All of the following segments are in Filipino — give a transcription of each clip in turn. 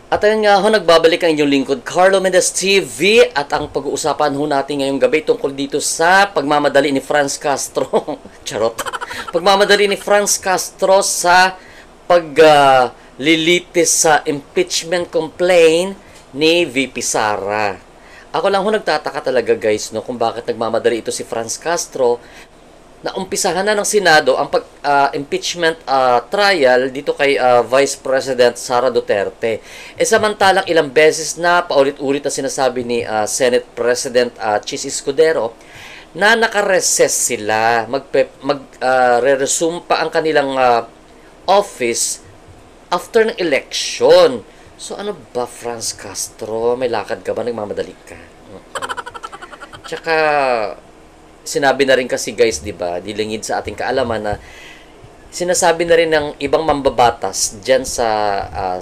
At ayun nga ho, nagbabalik ang inyong lingkod, Carlo Mendez TV, at ang pag-uusapan ho natin ngayong gabi tungkol dito sa pagmamadali ni Franz Castro. Charot. Pagmamadali ni Franz Castro sa paglilitis sa impeachment complaint ni VP Sara. Ako lang ho nagtataka talaga guys no kung bakit nagmamadali ito si Franz Castro na umpisahan na ng Senado ang impeachment trial dito kay Vice President Sara Duterte. Samantalang ilang beses na paulit-ulit na sinasabi ni Senate President Chis Escudero na naka-recess sila, re-resume pa ang kanilang office after ng election. So ano ba, Franz Castro? May lakad ka ba? Nagmamadali ka? Tsaka sinabi na rin kasi guys, 'di ba? Dilingid sa ating kaalaman na sinasabi na rin ng ibang mambabatas diyan sa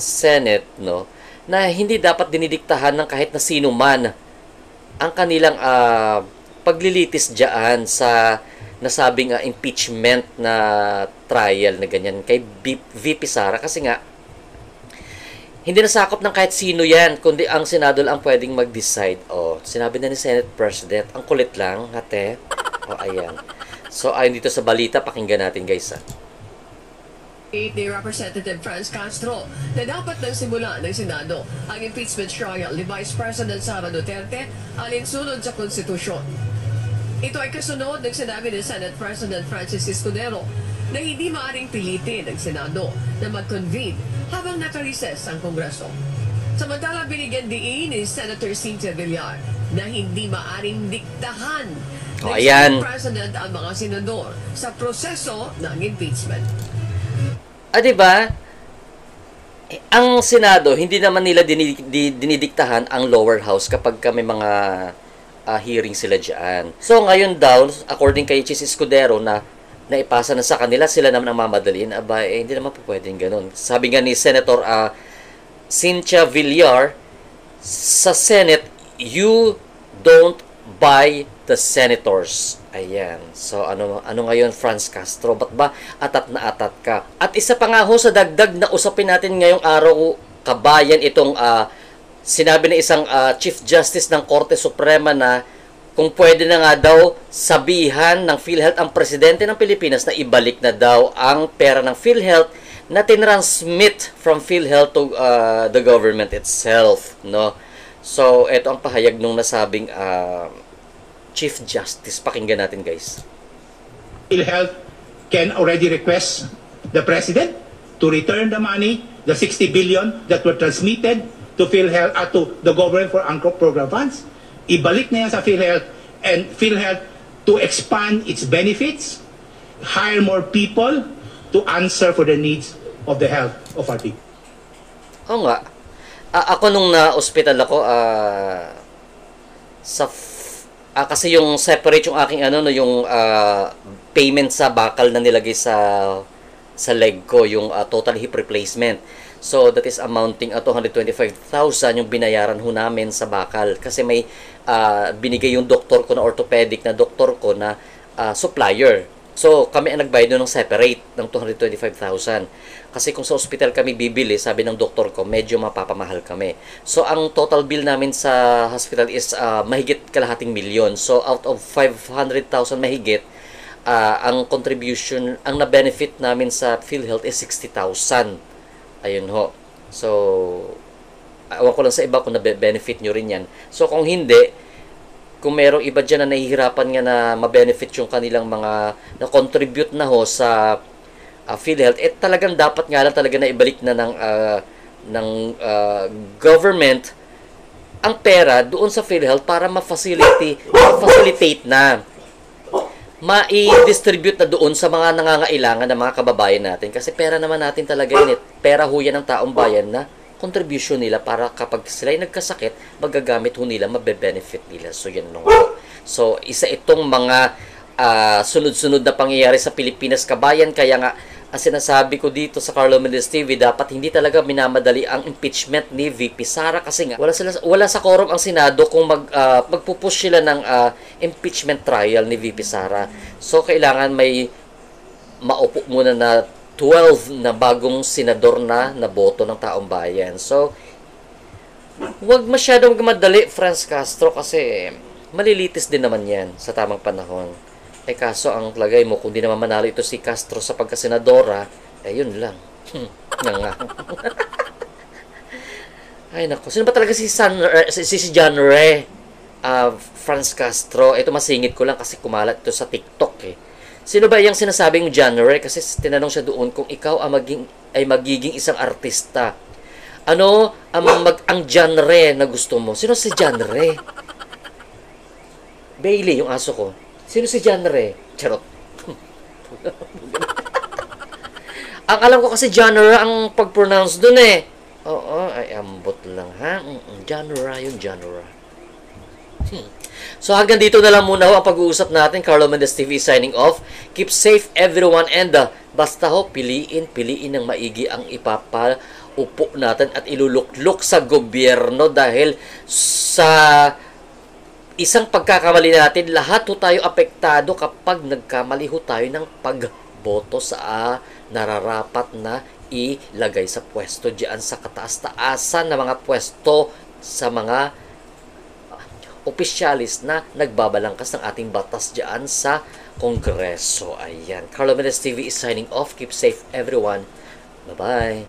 Senate, no, na hindi dapat dinidiktahan ng kahit na sino man ang kanilang paglilitis diyan sa nasabing impeachment na trial na ganyan kay VP Sara kasi nga hindi nasakop ng kahit sino yan, kundi ang Senado lang ang pwedeng mag-decide. Sinabi na ni Senate President, ang kulit lang, ate. Ayan. So, ayon dito sa balita, pakinggan natin guys. Ni Representative Franz Castro na dapat nang simula ng Senado ang impeachment trial ni Vice President Sara Duterte alinsunod sa konstitusyon. Ito ay kasunod ng sinabi ni Senate President Francis Escudero na hindi maaaring pilitin ng Senado na mag-convene habang naka-recess ang Kongreso. Samantala, binigyan diin ni Senator Cynthia Villar na hindi maaaring diktahan ng Senate President ang mga senador sa proseso ng impeachment. Diba? Ang Senado, hindi naman nila dinidiktahan ang lower house kapag may mga hearing sila dyan. So ngayon daw, according kay Chis Escudero na naipasa na sa kanila, sila naman ang mamadaliin, hindi naman po pwedeng ganun. Sabi nga ni Senator Cynthia Villar, sa Senate, you don't buy the senators. Ayan. So, ano ngayon, Franz Castro? Ba't ba atat na atat ka? At isa pa nga ho sa dagdag na usapin natin ngayong araw, kabayan, itong sinabi na isang Chief Justice ng Korte Suprema na kung pwede na nga daw sabihan ng PhilHealth ang presidente ng Pilipinas na ibalik na daw ang pera ng PhilHealth na tinransmit from PhilHealth to the government itself, no? So, ito ang pahayag nung nasabing Chief Justice. Pakinggan natin, guys. PhilHealth can already request the president to return the money, the 60 billion that were transmitted to PhilHealth to the government for UNCROP program funds. Ibalik na yan sa PhilHealth and PhilHealth to expand its benefits, hire more people to answer for the needs of the health of our people. Oo nga. Ako nung na-hospital ako, kasi yung separate yung aking yung payment sa bakal na nilagay sa leg ko, yung total hip replacement. So, that is amounting 225,000 yung binayaran ho namin sa bakal. Kasi may binigay yung doktor ko na orthopedic na doktor ko na supplier. So, kami ang nagbayad ng separate ng 225,000. Kasi kung sa hospital kami bibili, sabi ng doktor ko, medyo mapapamahal kami. So, ang total bill namin sa hospital is mahigit kalahating milyon. So, out of 500,000 mahigit, ang contribution, ang na-benefit namin sa PhilHealth is 60,000. Ayun ho. So, awan ko lang sa iba kung na-benefit nyo rin yan. So, kung hindi, kung merong iba dyan na nahihirapan nga na ma-benefit yung kanilang mga na-contribute na ho sa PhilHealth, talagang dapat nga lang talaga na ibalik na ng government ang pera doon sa PhilHealth para ma-facilitate na ma-i-distribute na doon sa mga nangangailangan ng mga kababayan natin. Kasi pera naman natin talaga yun. Pera ho yan ng taong bayan na contribution nila para kapag sila ay nagkasakit, magagamit ho nila, mabe-benefit nila. So, yan lang ho. So, isa itong mga sunod-sunod na pangyayari sa Pilipinas, kabayan. Kaya nga, ang sinasabi ko dito sa Carlo Mendez TV, dapat hindi talaga minamadali ang impeachment ni VP Sara kasi nga wala sa quorum ang Senado kung magpupush sila ng impeachment trial ni VP Sara. So kailangan may maupo muna na 12 na bagong senador na boto ng taong bayan. So Huwag masyadong madali, Franz Castro, kasi malilitis din naman yan sa tamang panahon. Eh kaso ang lagay mo, kung di naman manalo ito si Castro sa pagkasenadora, eh yun lang. Nga nga. Ay nako, sino ba talaga si John Ray? Franz Castro. Ito masingit ko lang kasi kumalat ito sa TikTok eh. Sino ba yung sinasabing John Ray? Kasi tinanong siya doon kung ikaw ay magiging isang artista. Ano ang genre na gusto mo? Sino si genre? Bailey, yung aso ko. Sino si genre? Charot. Ang alam ko kasi genre ang pag-pronounce dun eh. Oo, ay ambot lang ha. Genre yun, genre. So hanggang dito na lang muna ho ang pag-uusap natin. Carlo Mendez TV signing off. Keep safe everyone and basta ho, piliin ng maigi ang ipapaupo natin at iluluklok sa gobyerno dahil sa isang pagkakamali natin, lahat ho tayo apektado kapag nagkamali ho tayo ng pagboto sa nararapat na ilagay sa pwesto diyan sa kataas-taasan na mga pwesto sa mga opisyalis na nagbabalangkas ng ating batas diyan sa Kongreso. Ayan. Carlo Mendez TV is signing off. Keep safe everyone. Bye-bye.